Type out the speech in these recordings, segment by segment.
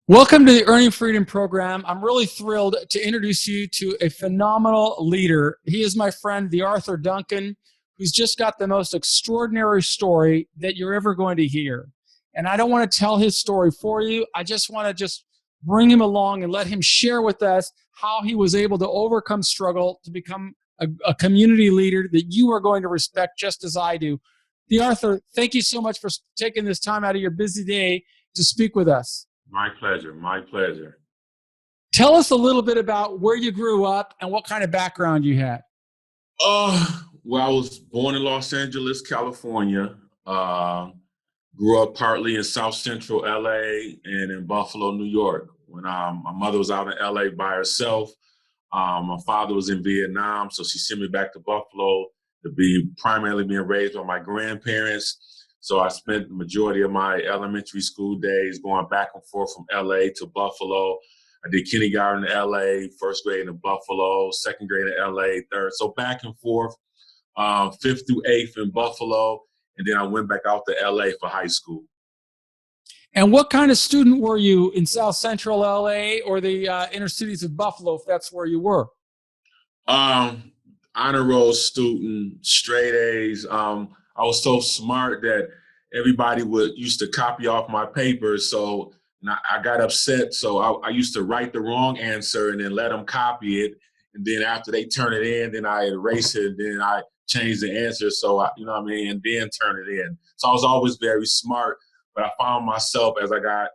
Welcome to the Earning Freedom Program. I'm really thrilled to introduce you to a phenomenal leader. He is my friend, the Arthur Duncan, who's just got the most extraordinary story that you're ever going to hear. And I don't want to tell his story for you. I just want to bring him along and let him share with us how he was able to overcome struggle to become a community leader that you are going to respect just as I do. The Arthur, thank you so much for taking this time out of your busy day to speak with us. My pleasure. My pleasure. Tell us a little bit about where you grew up and what kind of background you had. Well, I was born in Los Angeles, California. Grew up partly in South Central LA and in Buffalo, New York. When my mother was out in LA by herself, my father was in Vietnam, so she sent me back to Buffalo to be primarily being raised by my grandparents. So I spent the majority of my elementary school days going back and forth from LA to Buffalo. I did kindergarten in LA, first grade in Buffalo, second grade in LA, third. So back and forth, fifth through eighth in Buffalo. And then I went back out to LA for high school. And what kind of student were you in South Central LA or the inner cities of Buffalo, if that's where you were? Honor roll student, straight A's. I was so smart that everybody used to copy off my papers. So I got upset. So I used to write the wrong answer and then let them copy it. And then after they turn it in, then I erase it. And then I change the answer. So and then turn it in. So I was always very smart, but I found myself as I got,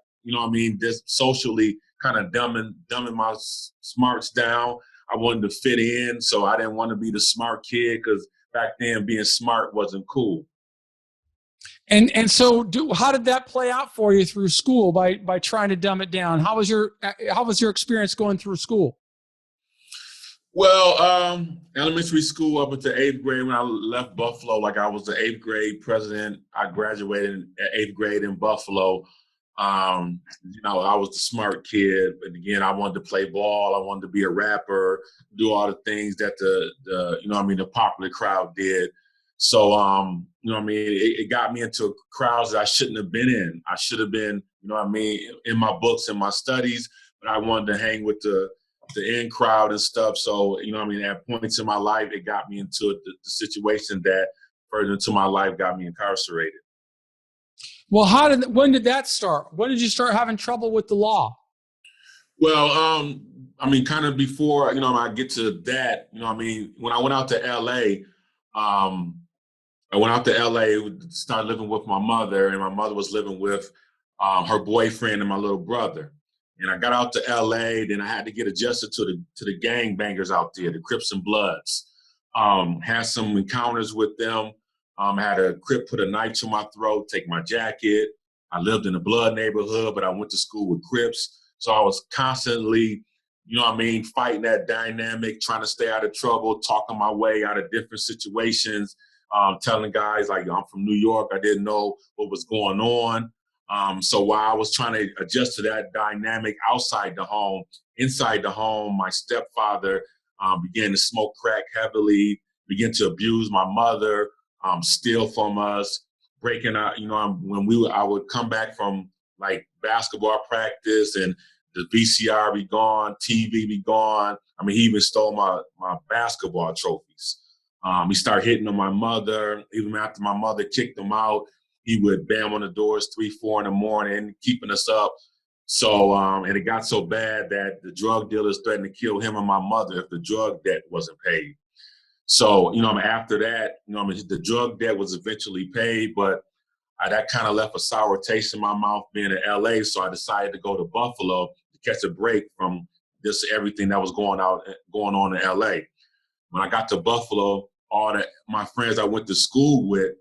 just socially kind of dumbing my smarts down. I wanted to fit in, so I didn't want to be the smart kid because back then being smart wasn't cool. And so how did that play out for you through school by trying to dumb it down? How was your experience going through school? Well, elementary school up until eighth grade. When I left Buffalo, like I was the eighth grade president. I graduated at eighth grade in Buffalo. I was the smart kid, but again, I wanted to play ball. I wanted to be a rapper, do all the things that the popular crowd did. So, it got me into crowds that I shouldn't have been in. I should have been, in my books and my studies, but I wanted to hang with the in crowd and stuff. So, at points in my life, it got me into the situation that further into my life got me incarcerated. Well, when did that start? When did you start having trouble with the law? Well, kind of before, I get to that, when I went out to LA, started living with my mother, and my mother was living with her boyfriend and my little brother. And I got out to LA, then I had to get adjusted to the gangbangers out there, the Crips and Bloods. Had some encounters with them. I had a Crip put a knife to my throat, take my jacket. I lived in a Blood neighborhood, but I went to school with Crips. So I was constantly, fighting that dynamic, trying to stay out of trouble, talking my way out of different situations, telling guys like, I'm from New York, I didn't know what was going on. So while I was trying to adjust to that dynamic outside the home, inside the home, my stepfather began to smoke crack heavily, began to abuse my mother, steal from us, breaking out. I would come back from like basketball practice and the VCR be gone, TV be gone. He even stole my basketball trophies. He started hitting on my mother. Even after my mother kicked him out, he would bam on the doors 3, 4 in the morning, keeping us up. So, and it got so bad that the drug dealers threatened to kill him and my mother if the drug debt wasn't paid. So, after that, the drug debt was eventually paid, but that kind of left a sour taste in my mouth being in LA. So I decided to go to Buffalo to catch a break from this everything that was going on in LA. When I got to Buffalo, my friends I went to school with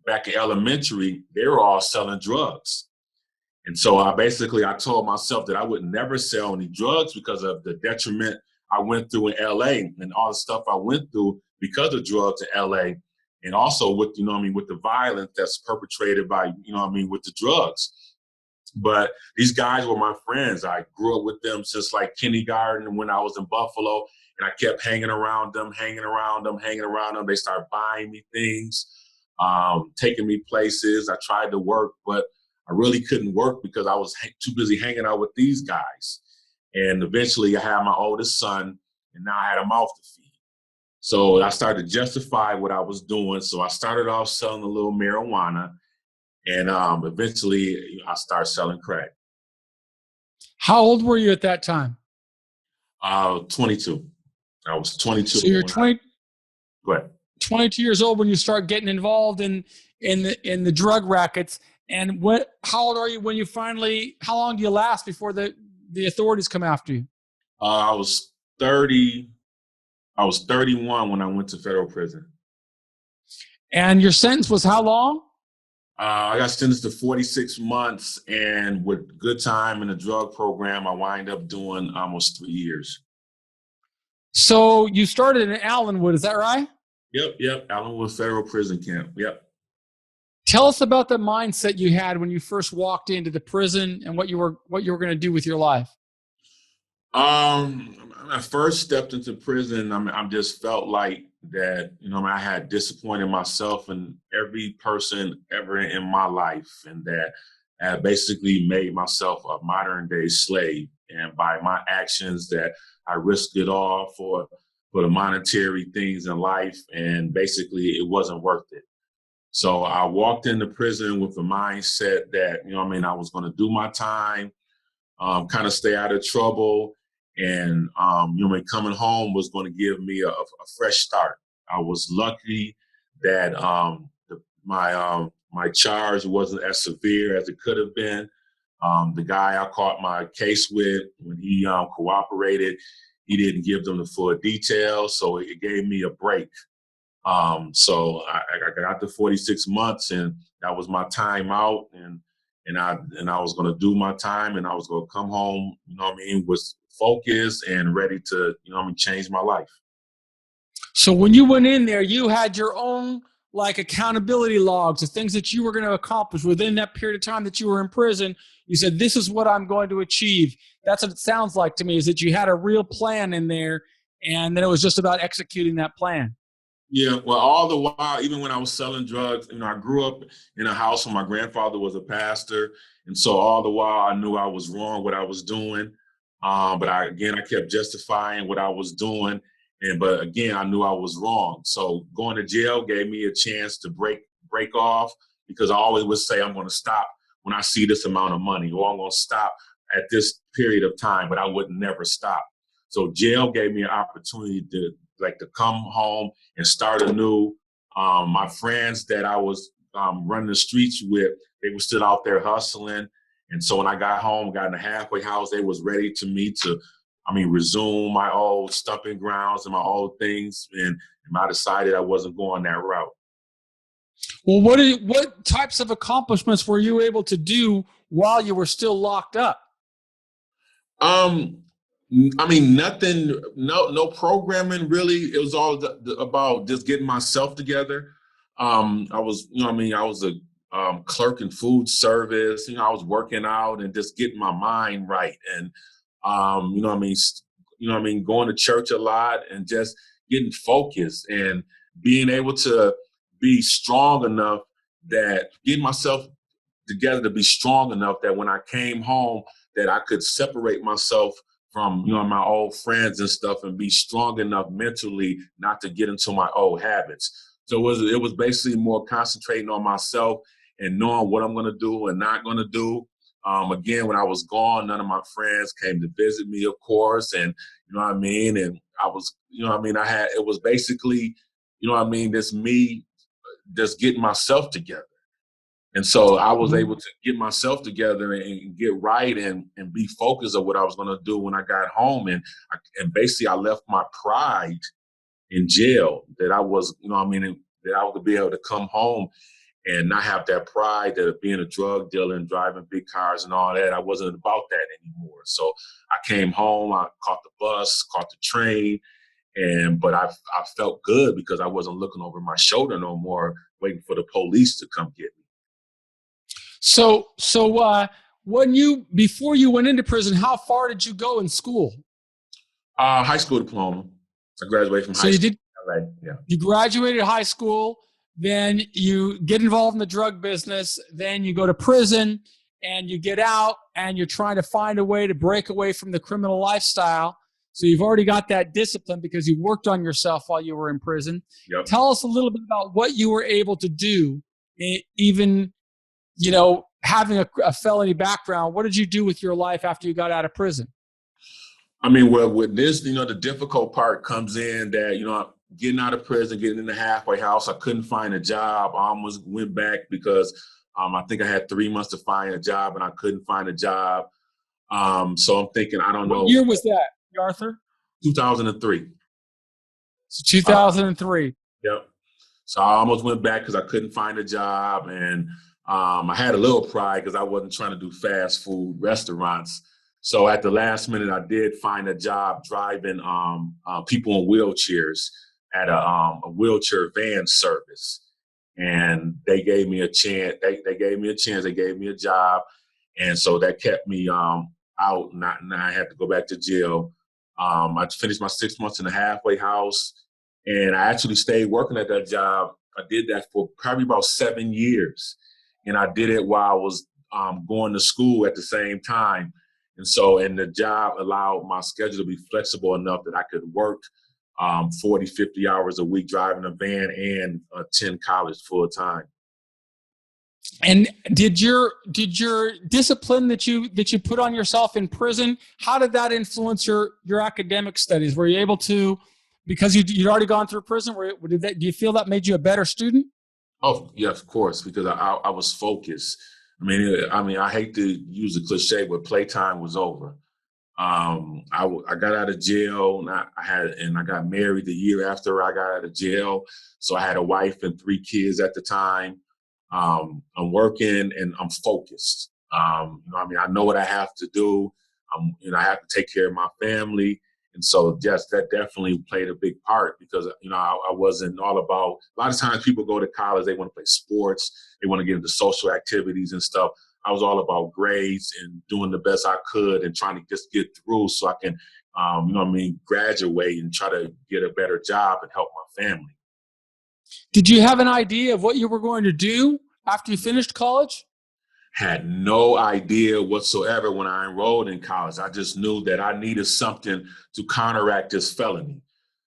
back in elementary, they were all selling drugs. And so I told myself that I would never sell any drugs because of the detriment I went through in LA and all the stuff I went through because of drugs in LA. And also with, with the violence that's perpetrated by, with the drugs. But these guys were my friends. I grew up with them since like kindergarten when I was in Buffalo, and I kept hanging around them. They started buying me things, taking me places. I tried to work, but I really couldn't work because I was too busy hanging out with these guys. And eventually I had my oldest son, and now I had a mouth to feed. So I started to justify what I was doing. So I started off selling a little marijuana, and eventually I started selling crack. How old were you at that time? 22. I was 22. So you're 20, Go ahead. 22 years old when you start getting involved in the drug rackets. And how old are you when you finally? How long do you last before the authorities come after you? I was 30. I was 31 when I went to federal prison. And your sentence was how long? I got sentenced to 46 months, and with good time in the drug program, I wind up doing almost 3 years. So you started in Allenwood, is that right? Yep. Allenwood Federal Prison Camp. Yep. Tell us about the mindset you had when you first walked into the prison and what you were going to do with your life. When I first stepped into prison, I just felt like that, I had disappointed myself and every person ever in my life, and that I had basically made myself a modern day slave. And by my actions, that I risked it all for the monetary things in life, and basically it wasn't worth it. So I walked into prison with the mindset that, I was going to do my time, kind of stay out of trouble. And, coming home was going to give me a fresh start. I was lucky that my charge wasn't as severe as it could have been. The guy I caught my case with, when he cooperated, he didn't give them the full details, so it gave me a break. So I got to 46 months, and that was my time out, and I was going to do my time, and I was going to come home, with focus and ready to, change my life. So when you went in there, you had your own accountability logs of things that you were going to accomplish within that period of time that you were in prison. You said, this is what I'm going to achieve. That's what it sounds like to me, is that you had a real plan in there, and then it was just about executing that plan. Yeah, well, all the while, even when I was selling drugs, I grew up in a house where my grandfather was a pastor. And so all the while I knew I was wrong what I was doing. But I kept justifying what I was doing. But again, I knew I was wrong. So going to jail gave me a chance to break off, because I always would say I'm going to stop when I see this amount of money, or I'm going to stop at this period of time, but I would never stop. So jail gave me an opportunity to come home and start anew. My friends that I was running the streets with, they were still out there hustling. And so when I got home, got in the halfway house, they was ready to resume my old stumping grounds and my old things. And I decided I wasn't going that route. Well, what types of accomplishments were you able to do while you were still locked up? Nothing, no programming really. It was all about just getting myself together. I was a clerk in food service. I was working out and just getting my mind right. And, going to church a lot and just getting focused and being able to be strong enough, that getting myself together to be strong enough that when I came home, that I could separate myself from, my old friends and stuff, and be strong enough mentally not to get into my old habits. So it was basically more concentrating on myself and knowing what I'm going to do and not going to do. Again, when I was gone, none of my friends came to visit me, of course. And, and I was, it was basically, just me just getting myself together. And so I was able to get myself together and get right and be focused on what I was going to do when I got home. And basically I left my pride in jail, that I was, that I would be able to come home and not have that pride of being a drug dealer and driving big cars and all that. I wasn't about that anymore. So I came home, I caught the bus, caught the train, but I felt good because I wasn't looking over my shoulder no more, waiting for the police to come get me. So before you went into prison, how far did you go in school? High school diploma. I graduated from high school. You graduated high school, then you get involved in the drug business, then you go to prison, and you get out and you're trying to find a way to break away from the criminal lifestyle. So you've already got that discipline because you worked on yourself while you were in prison. Yep. Tell us a little bit about what you were able to do, even, having a felony background. What did you do with your life after you got out of prison? I mean, well, with this, the difficult part comes in that, getting out of prison, getting in the halfway house, I couldn't find a job. I almost went back because I think I had 3 months to find a job and I couldn't find a job. So I'm thinking, I don't know. What year was that, Arthur? 2003. So 2003. Yep. So I almost went back because I couldn't find a job. And I had a little pride because I wasn't trying to do fast food restaurants. So at the last minute, I did find a job driving people in wheelchairs at a wheelchair van service. And they gave me a chance. They gave me a chance. They gave me a job. And so that kept me out. Now I had to go back to jail. I finished my 6 months in the halfway house. And I actually stayed working at that job. I did that for probably about 7 years. And I did it while I was going to school at the same time. And the job allowed my schedule to be flexible enough that I could work 40, 50 hours a week driving a van and attend college full time. And did your discipline that you put on yourself in prison, how did that influence your academic studies? Were you able to, because you'd already gone through prison, do you feel that made you a better student? Oh, yeah, of course, because I was focused. I mean, I hate to use a cliche, but playtime was over. I got out of jail and I got married the year after I got out of jail. So I had a wife and 3 kids at the time. I'm working and I'm focused. I know what I have to do. I have to take care of my family. And so, yes, that definitely played a big part because, I wasn't all about, a lot of times people go to college, they want to play sports, they want to get into social activities and stuff. I was all about grades and doing the best I could and trying to just get through so I can, graduate and try to get a better job and help my family. Did you have an idea of what you were going to do after you finished college? Had no idea whatsoever when I enrolled in college. I just knew that I needed something to counteract this felony.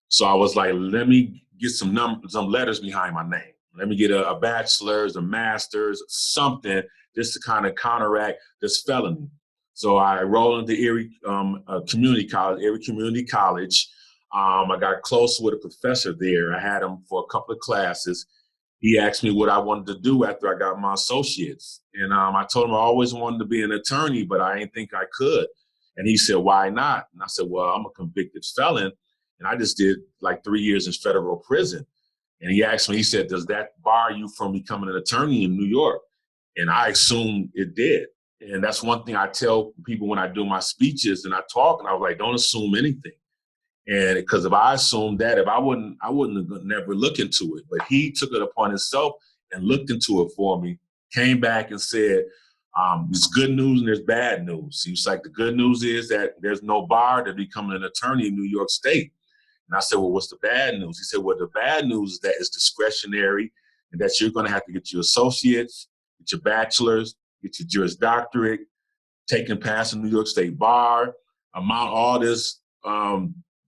So I was like, let me get some letters behind my name. Let me get a bachelor's, a master's, something just to kind of counteract this felony. So I enrolled into Erie Community College. I got close with a professor there. I had him for a couple of classes. He asked me what I wanted to do after I got my associates. And I told him I always wanted to be an attorney, but I didn't think I could. And he said, why not? And I said, well, I'm a convicted felon. And I just did like 3 years in federal prison. And he asked me, he said, does that bar you from becoming an attorney in New York? And I assumed it did. And that's one thing I tell people when I do my speeches and I talk, and I was like, don't assume anything. And because if I assumed that, I wouldn't have never look into it. But he took it upon himself and looked into it for me, came back and said, there's good news and there's bad news. He was like, the good news is that there's no bar to becoming an attorney in New York State. And I said, well, what's the bad news? He said, well, the bad news is that it's discretionary and that you're going to have to get your associates, get your bachelor's, get your Juris Doctorate, take and pass the New York State bar, amount all this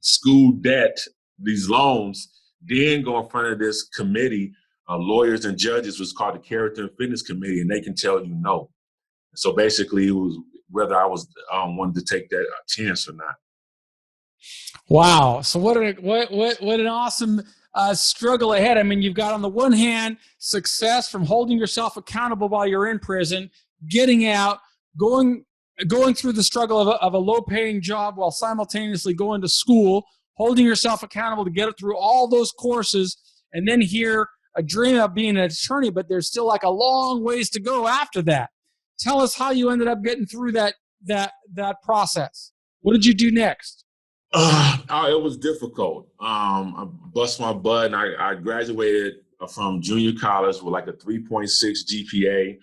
school debt, these loans, then go in front of this committee, lawyers and judges, was called the Character and Fitness Committee, and they can tell you no. So basically, it was whether I was wanted to take that chance or not. Wow! So what an awesome struggle ahead. I mean, you've got on the one hand success from holding yourself accountable while you're in prison, getting out, going through the struggle of a low-paying job while simultaneously going to school, holding yourself accountable to get it through all those courses, and then here a dream of being an attorney, but there's still like a long ways to go after that. Tell us how you ended up getting through that process. What did you do next? It was difficult. I bust my butt, and I graduated from junior college with like a 3.6 GPA.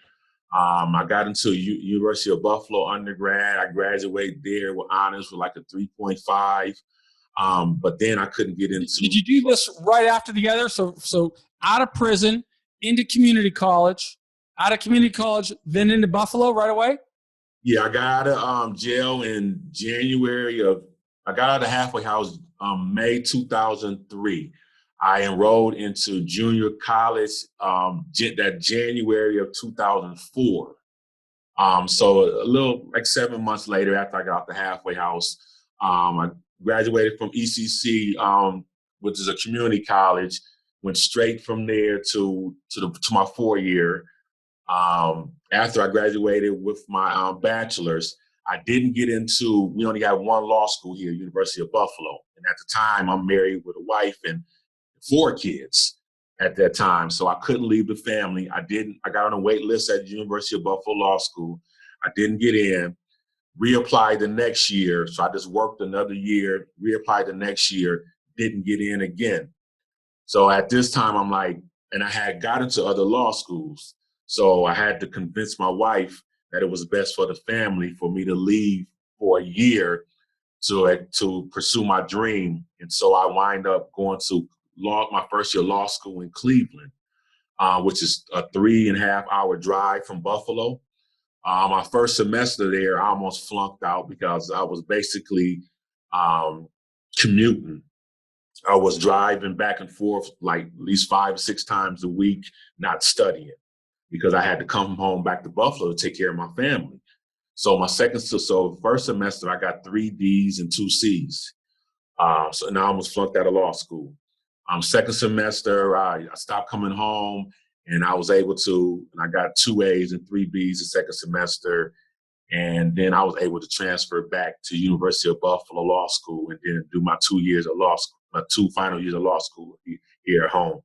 I got into University of Buffalo undergrad. I graduated there with honors with like a 3.5. But then I couldn't get into. Did you do this right after the other? So out of prison, into community college, Out of community college, then into Buffalo right away? Yeah, I got out of jail in I got out of the halfway house May 2003. I enrolled into junior college that January of 2004. So a little like 7 months later, after I got out the halfway house, I graduated from ECC, which is a community college. Went straight from there to my 4 year. After I graduated with my bachelor's, I didn't get into. We only have one law school here, University of Buffalo, and at the time, I'm married with a wife and 4 kids at that time. So I couldn't leave the family. I got on a wait list at the University of Buffalo Law School. I didn't get in, reapplied the next year. So I just worked another year, reapplied the next year, didn't get in again. So at this time, I'm like, and I had got into other law schools. So I had to convince my wife that it was best for the family for me to leave for a year to pursue my dream. And so I wind up going to my first year law school in Cleveland, which is a 3.5 hour drive from Buffalo. My first semester there, I almost flunked out because I was basically commuting. I was driving back and forth like at least 5 or 6 times a week, not studying because I had to come home back to Buffalo to take care of my family. So first semester, I got 3 D's and 2 C's. So now I almost flunked out of law school. Second semester, I stopped coming home and I was able to, and I got 2 A's and 3 B's the second semester. And then I was able to transfer back to University of Buffalo Law School and then do my 2 years of law school, my 2 final years of law school here at home.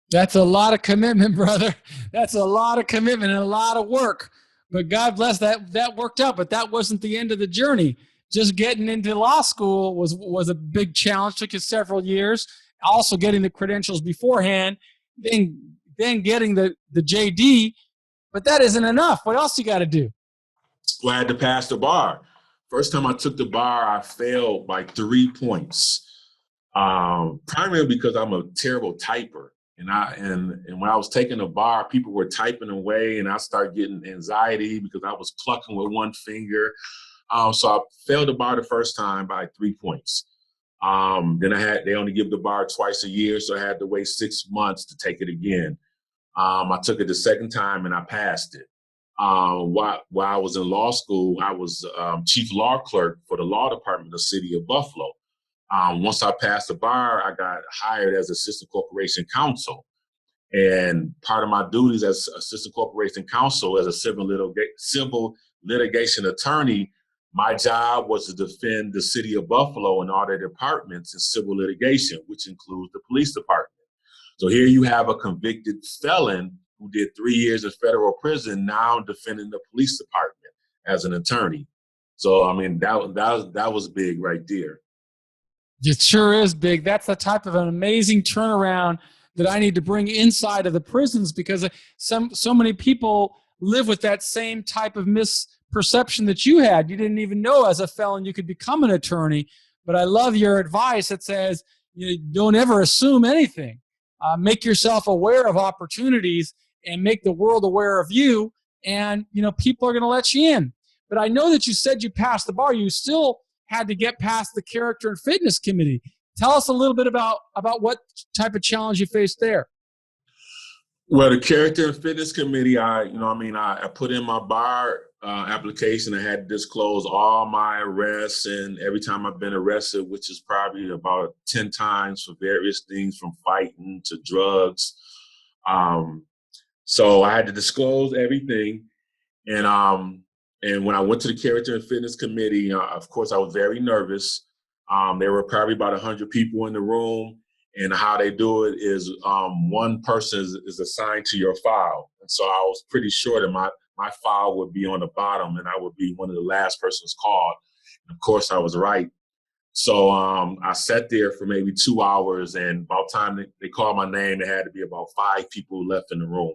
That's a lot of commitment, brother. That's a lot of commitment and a lot of work. But God bless that worked out. But that wasn't the end of the journey. Just getting into law school was a big challenge. Took you several years. Also getting the credentials beforehand, then getting the JD. But that isn't enough. What else you got to do? Well, I had to pass the bar. First time I took the bar, I failed by 3 points. Primarily because I'm a terrible typer. And when I was taking the bar, people were typing away, and I started getting anxiety because I was plucking with one finger. So I failed the bar the first time by 3 points. Then they only give the bar twice a year, so I had to wait 6 months to take it again. I took it the second time and I passed it. While I was in law school, I was chief law clerk for the law department of the city of Buffalo. Once I passed the bar, I got hired as assistant corporation counsel. And part of my duties as assistant corporation counsel, as a civil litigation attorney, my job was to defend the city of Buffalo and all their departments in civil litigation, which includes the police department. So here you have a convicted felon who did 3 years in federal prison, now defending the police department as an attorney. So, I mean, that was big right there. It sure is big. That's the type of an amazing turnaround that I need to bring inside of the prisons, because so many people live with that same type of misperception that you had. You didn't even know as a felon you could become an attorney. But I love your advice that says, don't ever assume anything. Make yourself aware of opportunities and make the world aware of you. And, people are going to let you in. But I know that you said you passed the bar. You still had to get past the character and fitness committee. Tell us a little bit about what type of challenge you faced there. Well, the character and fitness committee, I put in my bar application. I had to disclose all my arrests and every time I've been arrested, which is probably about 10 times for various things from fighting to drugs. So I had to disclose everything. And when I went to the character and fitness committee, of course, I was very nervous. There were probably about 100 people in the room. And how they do it is one person is assigned to your file. And so I was pretty sure that my file would be on the bottom and I would be one of the last persons called. And of course, I was right. So I sat there for maybe 2 hours, and by the time they called my name, there had to be about 5 people left in the room.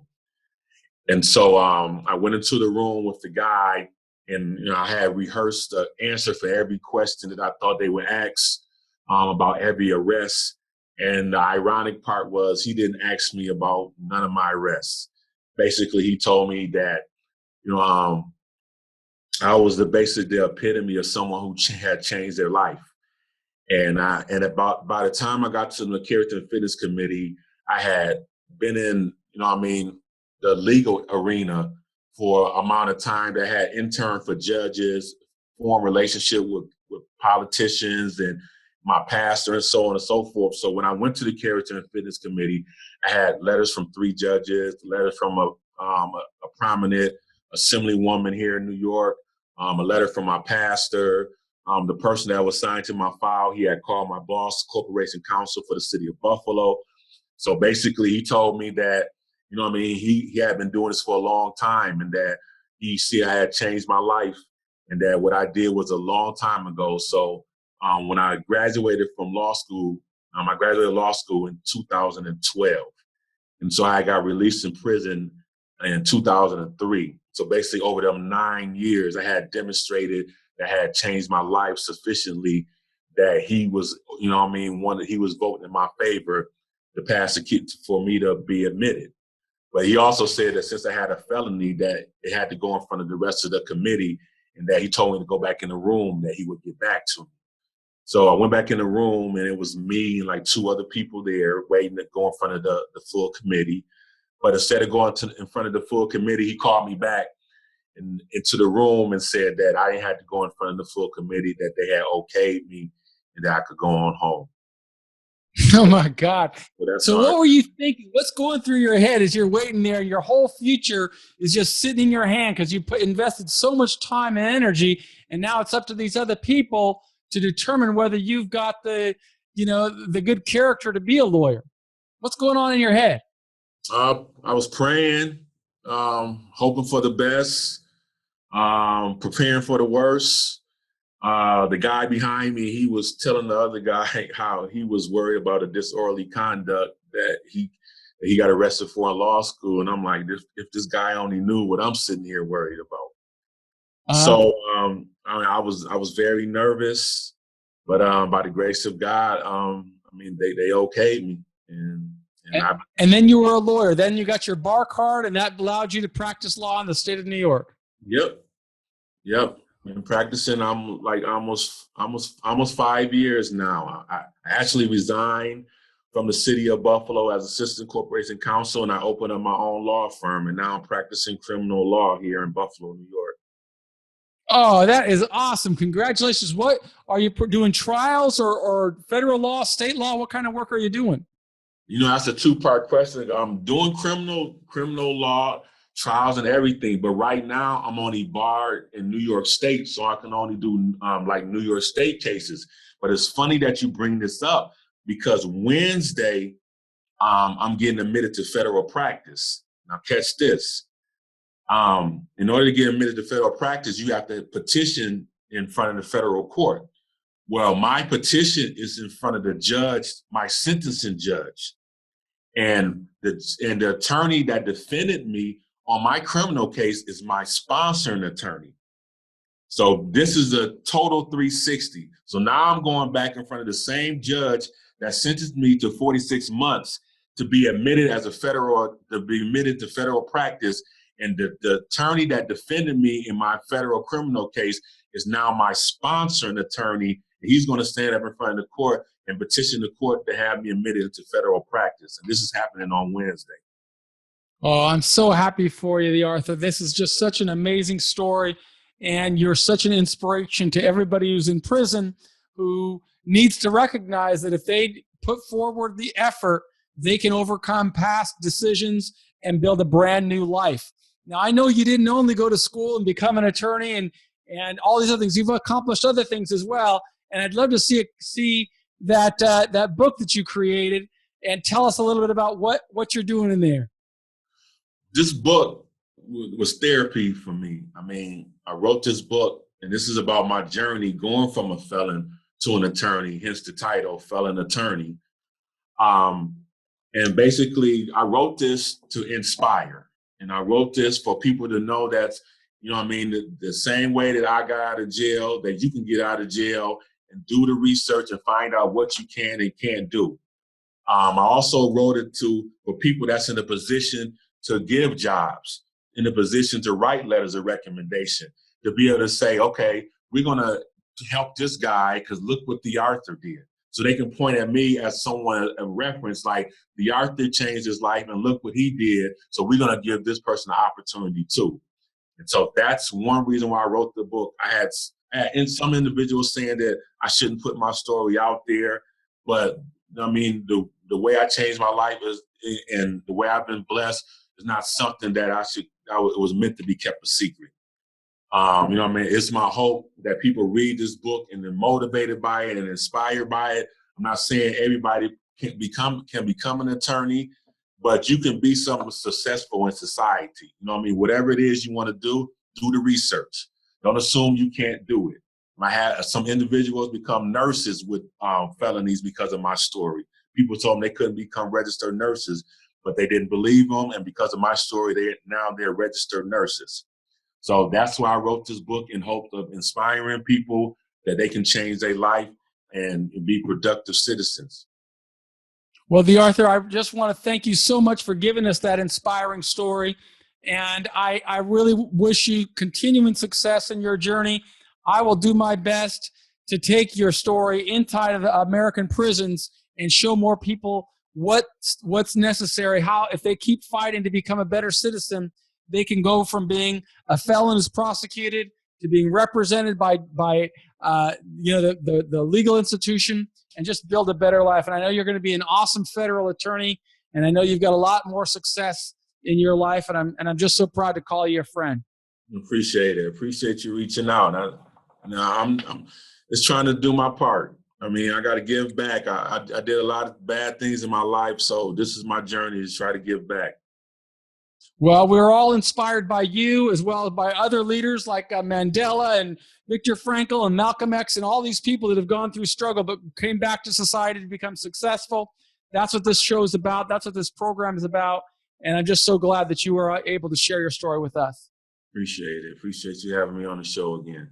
And so I went into the room with the guy, and I had rehearsed the answer for every question that I thought they would ask about every arrest. And the ironic part was he didn't ask me about none of my arrests. basically he told me that, I was the epitome of someone who had changed their life. And about by the time I got to the Character and Fitness Committee, I had been in, the legal arena for amount of time that I had interned for judges, formed relationship with politicians and my pastor and so on and so forth. So when I went to the Character and Fitness Committee, I had letters from 3 judges, letters from a prominent assemblywoman here in New York, a letter from my pastor. The person that was signed to my file, he had called my boss, corporation counsel for the city of Buffalo. So basically, he told me that, he had been doing this for a long time, and that he see I had changed my life, and that what I did was a long time ago. So when I graduated from law school, I graduated law school in 2012. And so I got released in prison in 2003. So basically over them 9 years, I had demonstrated that I had changed my life sufficiently that he was, he was voting in my favor to pass the kit for me to be admitted. But he also said that since I had a felony, that it had to go in front of the rest of the committee, and that he told me to go back in the room, that he would get back to me. So I went back in the room, and it was me and like 2 other people there waiting to go in front of the full committee. But instead of going in front of the full committee, he called me back into the room and said that I didn't have to go in front of the full committee, that they had okayed me and that I could go on home. Oh my God. So what were you thinking? What's going through your head as you're waiting there? Your whole future is just sitting in your hand because you invested so much time and energy, and now it's up to these other people to determine whether you've got the good character to be a lawyer. What's going on in your head? I was praying, hoping for the best, preparing for the worst. The guy behind me, he was telling the other guy how he was worried about a disorderly conduct that he got arrested for in law school. And I'm like, if this guy only knew what I'm sitting here worried about. So I was very nervous, but by the grace of God, they okayed me. And then you were a lawyer. Then you got your bar card, and that allowed you to practice law in the state of New York. Yep. Been practicing. I'm like almost 5 years now. I actually resigned from the city of Buffalo as assistant corporation counsel, and I opened up my own law firm. And now I'm practicing criminal law here in Buffalo, New York. Oh, that is awesome! Congratulations. What are you doing? Trials or federal law, state law? What kind of work are you doing? That's a 2-part question. I'm doing criminal law, trials and everything, but right now I'm only barred in New York State, so I can only do like New York State cases. But it's funny that you bring this up, because Wednesday I'm getting admitted to federal practice. Now catch this. In order to get admitted to federal practice, you have to petition in front of the federal court. Well, my petition is in front of the judge, my sentencing judge. And the attorney that defended me on my criminal case is my sponsoring attorney. So this is a total 360. So now I'm going back in front of the same judge that sentenced me to 46 months to be admitted to federal practice. And the attorney that defended me in my federal criminal case is now my sponsoring attorney. He's going to stand up in front of the court and petition the court to have me admitted into federal practice. And this is happening on Wednesday. Oh, I'm so happy for you, Arthur. This is just such an amazing story. And you're such an inspiration to everybody who's in prison, who needs to recognize that if they put forward the effort, they can overcome past decisions and build a brand new life. Now, I know you didn't only go to school and become an attorney and all these other things. You've accomplished other things as well. And I'd love to see that book that you created, and tell us a little bit about what you're doing in there. This book was therapy for me. I wrote this book, and this is about my journey going from a felon to an attorney, hence the title, Felon Attorney. And basically, I wrote this to inspire. And I wrote this for people to know that, the same way that I got out of jail, that you can get out of jail and do the research and find out what you can and can't do. I also wrote it for people that's in a position to give jobs, in a position to write letters of recommendation, to be able to say, okay, we're going to help this guy because look what the Arthur did. So they can point at me as someone, a reference, like the Arthur changed his life and look what he did. So we're going to give this person an opportunity too. And so that's one reason why I wrote the book. I had some individuals saying that I shouldn't put my story out there, but I mean, the way I changed my life is, and the way I've been blessed is not something that it was meant to be kept a secret. You know what I mean? It's my hope that people read this book and they're motivated by it and inspired by it. I'm not saying everybody can become an attorney, but you can be someone successful in society. You know what I mean? Whatever it is you want to do the research. Don't assume you can't do it. I had some individuals become nurses with felonies because of my story. People told them they couldn't become registered nurses, but they didn't believe them. And because of my story, they're registered nurses. So that's why I wrote this book, in hope of inspiring people that they can change their life and be productive citizens. Well, the Arthur, I just want to thank you so much for giving us that inspiring story. And I really wish you continuing success in your journey. I will do my best to take your story inside of the American prisons and show more people what's necessary, how, if they keep fighting to become a better citizen, they can go from being a felon who's prosecuted to being represented by the legal institution, and just build a better life. And I know you're going to be an awesome federal attorney, and I know you've got a lot more success in your life, and I'm just so proud to call you a friend. Appreciate it. Appreciate you reaching out. I'm just trying to do my part. I mean, I got to give back. I did a lot of bad things in my life, so this is my journey to try to give back. Well, we're all inspired by you, as well as by other leaders like Mandela and Viktor Frankl and Malcolm X and all these people that have gone through struggle but came back to society to become successful. That's what this show is about. That's what this program is about. And I'm just so glad that you were able to share your story with us. Appreciate it. Appreciate you having me on the show again.